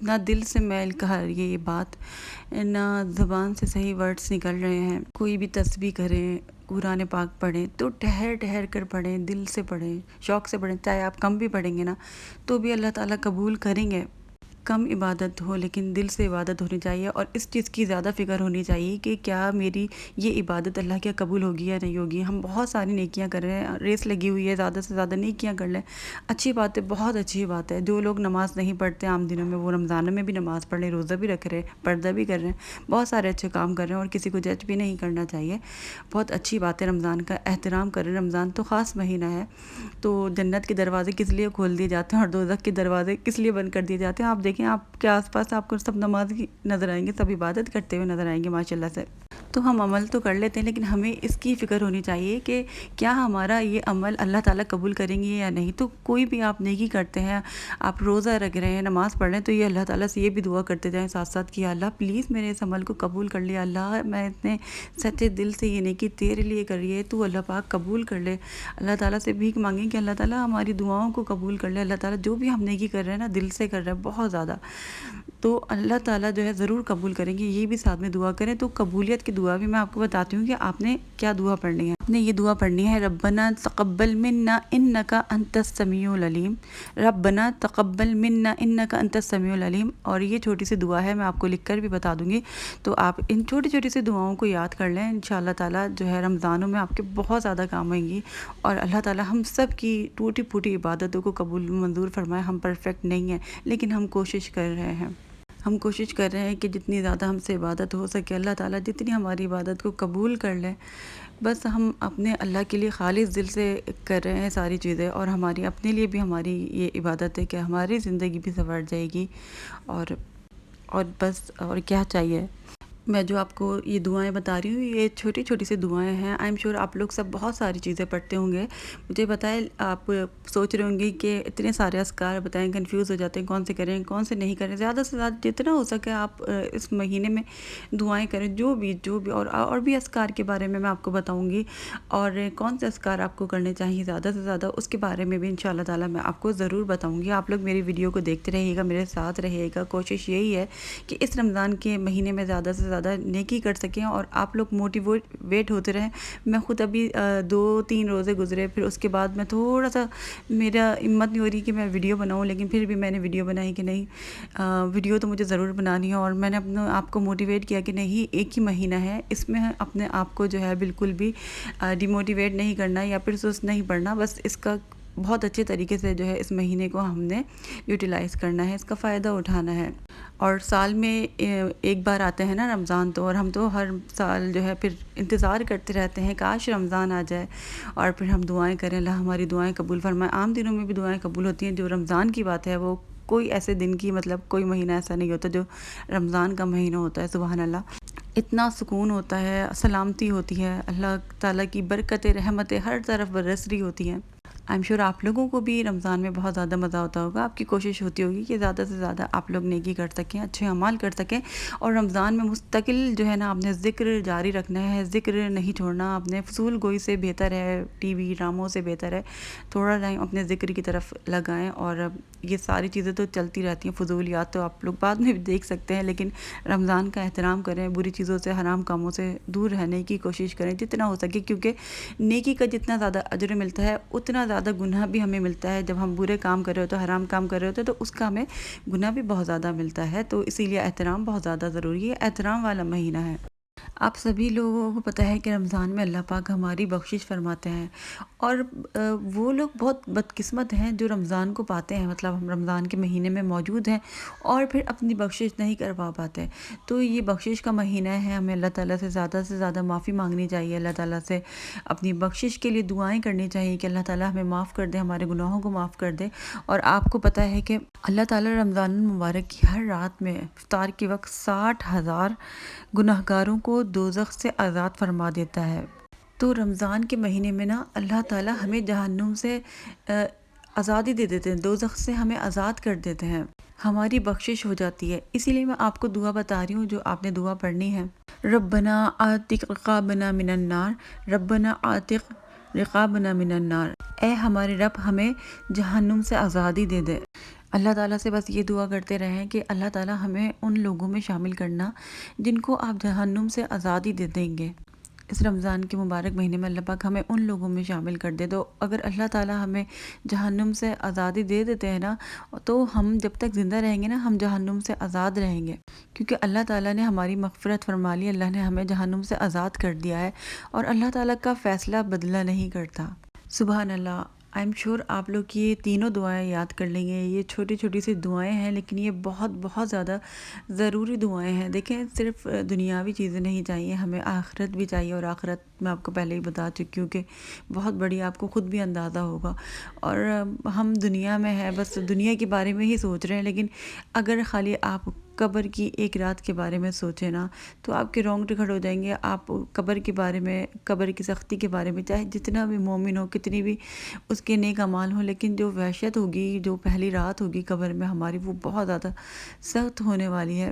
نہ دل سے میل کہا یہ بات، نہ زبان سے صحیح ورڈز نکل رہے ہیں۔ کوئی بھی تسبیح کریں، قرآن پاک پڑھیں تو ٹھہر ٹھہر کر پڑھیں، دل سے پڑھیں، شوق سے پڑھیں، چاہے آپ کم بھی پڑھیں گے نا تو بھی اللہ تعالیٰ قبول کریں گے۔ کم عبادت ہو لیکن دل سے عبادت ہونی چاہیے، اور اس چیز کی زیادہ فکر ہونی چاہیے کہ کیا میری یہ عبادت اللہ کیا قبول ہوگی یا نہیں ہوگی۔ ہم بہت ساری نیکیاں کر رہے ہیں، ریس لگی ہوئی ہے، زیادہ سے زیادہ نیکیاں کر لیں، اچھی بات ہے، بہت اچھی بات ہے۔ جو لوگ نماز نہیں پڑھتے عام دنوں میں، وہ رمضان میں بھی نماز پڑھ رہے، روزہ بھی رکھ رہے، پردہ بھی کر رہے ہیں، بہت سارے اچھے کام کر رہے ہیں، اور کسی کو جج بھی نہیں کرنا چاہیے۔ بہت اچھی بات ہے، رمضان کا احترام کریں۔ رمضان تو خاص مہینہ ہے، تو جنت کے دروازے کس لیے کھول دیے جاتے ہیں اور دوزخ کے دروازے کس لیے بند کر دیے جاتے ہیں۔ آپ دیکھیں، آپ کے آس پاس آپ کو سب نمازی نظر آئیں گے، سب عبادت کرتے ہوئے نظر آئیں گے ماشاءاللہ سے۔ تو ہم عمل تو کر لیتے ہیں، لیکن ہمیں اس کی فکر ہونی چاہیے کہ کیا ہمارا یہ عمل اللہ تعالیٰ قبول کریں گے یا نہیں۔ تو کوئی بھی آپ نیکی کرتے ہیں، آپ روزہ رکھ رہے ہیں، نماز پڑھ رہے ہیں، تو یہ اللہ تعالیٰ سے یہ بھی دعا کرتے جائیں ساتھ ساتھ کہ اللہ پلیز میرے اس عمل کو قبول کر لے، اللہ میں اتنے سچے دل سے یہ نیکی تیرے لیے کر رہی ہے، تو اللہ پاک قبول کر لے۔ اللہ تعالیٰ سے بھیک مانگیں کہ اللہ تعالیٰ ہماری دعاؤں کو قبول کر لے۔ اللہ تعالیٰ جو بھی ہم نیکی کر رہے ہیں نا، دل سے کر رہے ہیں بہت زیادہ، تو اللہ تعالیٰ جو ہے ضرور قبول کریں گے۔ یہ بھی ساتھ میں دعا کریں۔ تو قبولیت کی دعا بھی میں آپ کو بتاتی ہوں کہ آپ نے کیا دعا پڑھنی ہے۔ آپ نے یہ دعا پڑھنی ہے، ربنا تقبل منا انک انت السمیع العلیم، ربنا تقبل منا انک انت السمیع العلیم۔ اور یہ چھوٹی سی دعا ہے، میں آپ کو لکھ کر بھی بتا دوں گی، تو آپ ان چھوٹی چھوٹی سی دعاؤں کو یاد کر لیں۔ انشاءاللہ تعالیٰ جو ہے رمضانوں میں آپ کے بہت زیادہ کام آئیں گی، اور اللہ تعالیٰ ہم سب کی ٹوٹی پھوٹی عبادتوں کو قبول منظور فرمائے۔ ہم پرفیکٹ نہیں ہیں، لیکن ہم کوشش کر رہے ہیں، ہم کوشش کر رہے ہیں کہ جتنی زیادہ ہم سے عبادت ہو سکے، اللہ تعالیٰ جتنی ہماری عبادت کو قبول کر لے۔ بس ہم اپنے اللہ کے لیے خالص دل سے کر رہے ہیں ساری چیزیں، اور ہماری اپنے لیے بھی ہماری یہ عبادت ہے کہ ہماری زندگی بھی سنور جائے گی، اور بس اور کیا چاہیے۔ میں جو آپ کو یہ دعائیں بتا رہی ہوں، یہ چھوٹی چھوٹی سی دعائیں ہیں۔ آئی ایم شیور آپ لوگ سب بہت ساری چیزیں پڑھتے ہوں گے۔ مجھے بتائیں، آپ سوچ رہے ہوں گے کہ اتنے سارے اذکار بتائیں، کنفیوز ہو جاتے ہیں کون سے کریں کون سے نہیں کریں۔ زیادہ سے زیادہ جتنا ہو سکے آپ اس مہینے میں دعائیں کریں، جو بھی اور بھی اذکار کے بارے میں آپ کو بتاؤں گی، اور کون سے اذکار آپ کو کرنے چاہیے زیادہ سے زیادہ، اس کے بارے میں بھی انشاءاللہ تعالیٰ میں آپ کو ضرور بتاؤں گی۔ آپ لوگ میری ویڈیو کو دیکھتے رہیے گا، میرے ساتھ رہیے گا۔ کوشش یہی ہے کہ اس رمضان کے مہینے میں زیادہ سے زیادہ نیکی کر سکیں، اور آپ لوگ موٹیویٹ ہوتے رہیں۔ میں خود ابھی 2-3 روزے گزرے، پھر اس کے بعد میں تھوڑا سا میرا ہمت نہیں ہو رہی کہ میں ویڈیو بناؤں، لیکن پھر بھی میں نے ویڈیو بنائی کہ نہیں، ویڈیو تو مجھے ضرور بنانی ہے۔ اور میں نے اپنے آپ کو موٹیویٹ کیا کہ نہیں، ایک ہی مہینہ ہے، اس میں اپنے آپ کو جو ہے بالکل بھی ڈی موٹیویٹ نہیں کرنا یا پھر سست نہیں پڑنا، بس اس کا بہت اچھے طریقے سے جو ہے اس مہینے کو ہم نے یوٹیلائز کرنا ہے، اس کا فائدہ اٹھانا ہے۔ اور سال میں ایک بار آتے ہیں نا رمضان، تو اور ہم تو ہر سال جو ہے پھر انتظار کرتے رہتے ہیں کاش رمضان آ جائے، اور پھر ہم دعائیں کریں، اللہ ہماری دعائیں قبول فرمائے۔ عام دنوں میں بھی دعائیں قبول ہوتی ہیں، جو رمضان کی بات ہے وہ کوئی ایسے دن کی مطلب کوئی مہینہ ایسا نہیں ہوتا جو رمضان کا مہینہ ہوتا ہے۔ سبحان اللہ، اتنا سکون ہوتا ہے، سلامتی ہوتی ہے، اللہ تعالیٰ کی برکتیں رحمتیں ہر طرف برس رہی ہوتی ہیں۔ آئی ایم شیور آپ لوگوں کو بھی رمضان میں بہت زیادہ مزہ ہوتا ہوگا۔ آپ کی کوشش ہوتی ہوگی کہ زیادہ سے زیادہ آپ لوگ نیکی کر سکیں، اچھے اعمال کر سکیں، اور رمضان میں مستقل جو ہے نا آپ نے ذکر جاری رکھنا ہے، ذکر نہیں چھوڑنا۔ اپنے فضول گوئی سے بہتر ہے، ٹی وی ڈراموں سے بہتر ہے تھوڑا ٹائم اپنے ذکر کی طرف لگائیں۔ اور یہ ساری چیزیں تو چلتی رہتی ہیں، فضولیات تو آپ لوگ بعد میں بھی دیکھ سکتے ہیں، لیکن رمضان کا احترام کریں، بری چیزوں سے، حرام کاموں سے دور رہنے کی کوشش کریں جتنا ہو سکے، کیونکہ نیکی کا جتنا زیادہ اجر ملتا ہے اتنا زیادہ گناہ بھی ہمیں ملتا ہے۔ جب ہم برے کام کر رہے ہوتے ہیں، حرام کام کر رہے ہوتے ہیں، تو اس کا ہمیں گناہ بھی بہت زیادہ ملتا ہے۔ تو اسی لیے احترام بہت زیادہ ضروری ہے، احترام والا مہینہ ہے۔ آپ سبھی لوگوں کو پتہ ہے کہ رمضان میں اللہ پاک ہماری بخشش فرماتے ہیں، اور وہ لوگ بہت بدقسمت ہیں جو رمضان کو پاتے ہیں، مطلب ہم رمضان کے مہینے میں موجود ہیں اور پھر اپنی بخشش نہیں کروا پاتے۔ تو یہ بخشش کا مہینہ ہے، ہمیں اللہ تعالیٰ سے زیادہ معافی مانگنی چاہیے، اللہ تعالیٰ سے اپنی بخشش کے لیے دعائیں کرنی چاہیے کہ اللہ تعالیٰ ہمیں معاف کر دے، ہمارے گناہوں کو معاف کر دے۔ اور آپ کو پتہ ہے کہ اللہ تعالیٰ رمضان المبارک کی ہر رات میں افطار کے وقت 60,000 گناہگاروں کو دوزخ سے آزاد فرما دیتا ہے۔ تو رمضان کے مہینے میں نا اللہ تعالیٰ ہمیں جہنم سے آزادی دے دیتے ہیں، دوزخ سے ہمیں آزاد کر دیتے ہیں، ہماری بخشش ہو جاتی ہے۔ اسی لیے میں آپ کو دعا بتا رہی ہوں جو آپ نے دعا پڑھنی ہے، ربنا آتق رقابنا من النار، ربنا آتق رقابنا من النار۔ اے ہمارے رب، ہمیں جہنم سے آزادی دے دے۔ اللہ تعالیٰ سے بس یہ دعا کرتے رہیں کہ اللہ تعالیٰ ہمیں ان لوگوں میں شامل کرنا جن کو آپ جہنم سے آزادی دے دیں گے۔ اس رمضان کے مبارک مہینے میں اللہ پاک ہمیں ان لوگوں میں شامل کر دے۔ تو اگر اللہ تعالیٰ ہمیں جہنم سے آزادی دے دیتے ہیں نا، تو ہم جب تک زندہ رہیں گے نا، ہم جہنم سے آزاد رہیں گے، کیونکہ اللہ تعالیٰ نے ہماری مغفرت فرما لی، اللہ نے ہمیں جہنم سے آزاد کر دیا ہے، اور اللہ تعالیٰ کا فیصلہ بدلہ نہیں کرتا۔ سبحان اللہ۔ آئی ایم شیور آپ لوگ یہ تینوں دعائیں یاد کر لیں گے۔ یہ چھوٹی چھوٹی سی دعائیں ہیں، لیکن یہ بہت بہت زیادہ ضروری دعائیں ہیں۔ دیکھیں، صرف دنیاوی چیزیں نہیں چاہیے، ہمیں آخرت بھی چاہیے، اور آخرت میں آپ کو پہلے ہی بتا چکی ہوں کہ بہت بڑی، آپ کو خود بھی اندازہ ہوگا۔ اور ہم دنیا میں ہیں، بس دنیا کے بارے میں ہی سوچ رہے ہیں، لیکن اگر خالی آپ قبر کی ایک رات کے بارے میں سوچیں نا، تو آپ کے رونگٹے کھڑے ہو جائیں گے۔ آپ قبر کے بارے میں، قبر کی سختی کے بارے میں، چاہے جتنا بھی مومن ہو، کتنی بھی اس کے نیک اعمال ہوں، لیکن جو وحشت ہوگی، جو پہلی رات ہوگی قبر میں ہماری، وہ بہت زیادہ سخت ہونے والی ہے۔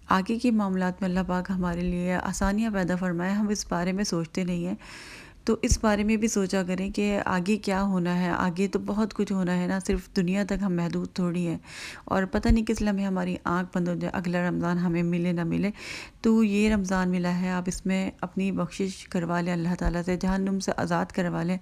آگے کے معاملات میں اللہ پاک ہمارے لیے آسانیاں پیدا فرمائے، ہم اس بارے میں سوچتے نہیں ہیں۔ تو اس بارے میں بھی سوچا کریں کہ آگے کیا ہونا ہے، آگے تو بہت کچھ ہونا ہے نا، صرف دنیا تک ہم محدود تھوڑی ہیں، اور پتہ نہیں کس لمحے ہماری آنکھ بند ہو جائے، اگلا رمضان ہمیں ملے نہ ملے۔ تو یہ رمضان ملا ہے، آپ اس میں اپنی بخشش کروا لیں اللہ تعالیٰ سے، جہنم سے آزاد کروا لیں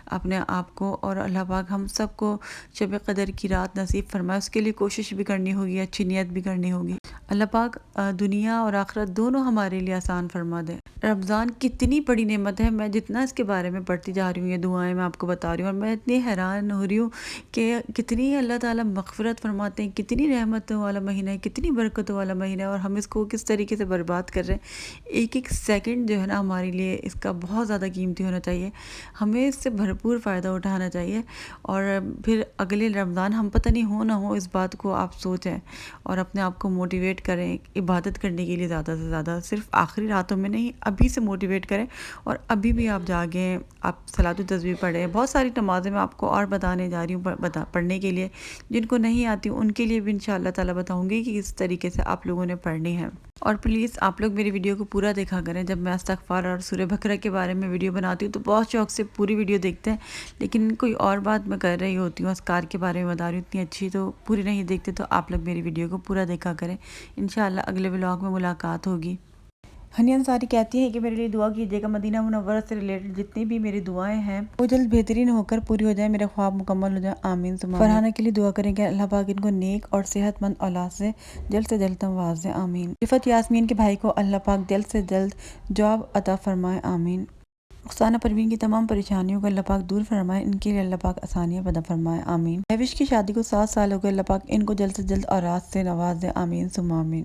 اپنے آپ کو، اور اللہ پاک ہم سب کو شب قدر کی رات نصیب فرمائے۔ اس کے لیے کوشش بھی کرنی ہوگی، اچھی نیت بھی کرنی ہوگی۔ اللہ پاک دنیا اور آخرت دونوں ہمارے لیے آسان فرما دے۔ رمضان کتنی بڑی نعمت ہے، میں جتنا اس کے بارے میں پڑھتی جا رہی ہوں، یہ دعائیں میں آپ کو بتا رہی ہوں، اور میں اتنی حیران ہو رہی ہوں کہ کتنی اللہ تعالیٰ مغفرت فرماتے ہیں، کتنی رحمتوں والا مہینہ ہے، کتنی برکتوں والا مہینہ ہے، اور ہم اس کو کس طریقے سے برباد کر رہے ہیں۔ ایک ایک سیکنڈ جو ہے نا ہمارے لیے اس کا بہت زیادہ قیمتی ہونا چاہیے، ہمیں اس سے بھرپور فائدہ اٹھانا چاہیے، اور پھر اگلے رمضان ہم پتہ نہیں ہو نہ ہو، اس بات کو آپ سوچیں اور اپنے آپ کو موٹیویٹ کریں عبادت کرنے کے لیے، زیادہ سے زیادہ، صرف آخری راتوں میں نہیں، ابھی سے موٹیویٹ کریں، اور ابھی بھی آپ جاگیں، آپ صلاۃ التسبیح پڑھیں۔ بہت ساری نمازیں میں آپ کو اور بتانے جا رہی ہوں پڑھنے کے لیے، جن کو نہیں آتی ان کے لیے بھی انشاءاللہ تعالیٰ بتاؤں گی کہ کس طریقے سے آپ لوگوں نے پڑھنی ہے۔ اور پلیز آپ لوگ میری ویڈیو کو پورا دیکھا کریں۔ جب میں استغفار اور سورہ بقرہ کے بارے میں ویڈیو بناتی ہوں تو بہت شوق سے پوری ویڈیو دیکھتے ہیں، لیکن کوئی اور بات میں کر رہی ہوتی ہوں، اذکار کے بارے میں بتا رہی ہوں اتنی اچھی، تو پوری نہیں دیکھتے، تو آپ لوگ میری ویڈیو کو پورا دیکھا کریں۔ انشاءاللہ اگلے ولاگ میں ملاقات ہوگی۔ ہنی انصاری کہتی ہے کہ میرے لیے دعا کیجیے گا، مدینہ منورہ سے ریلیٹڈ جتنی بھی میری دعائیں ہیں وہ جلد بہترین ہو کر پوری ہو جائیں، میرے خواب مکمل ہو جائیں، آمین ثم آمین۔ فرحانہ کے لیے دعا کریں کہ اللہ پاک ان کو نیک اور صحت مند اولاد سے جلد نواز دے، آمین۔ رفت یاسمین کے بھائی کو اللہ پاک جلد سے جلد جاب عطا فرمائے، آمین۔ رخسانہ پروین کی تمام پریشانیوں کو اللہ پاک دور فرمائے، ان کے لیے اللہ پاک آسانیاں پیدا فرمائے، آمین۔ مہوش کی شادی کو 7 سال ہو گئے، اللہ پاک ان کو جلد سے جلد اولاد سے نواز دے، آمین ثم آمین۔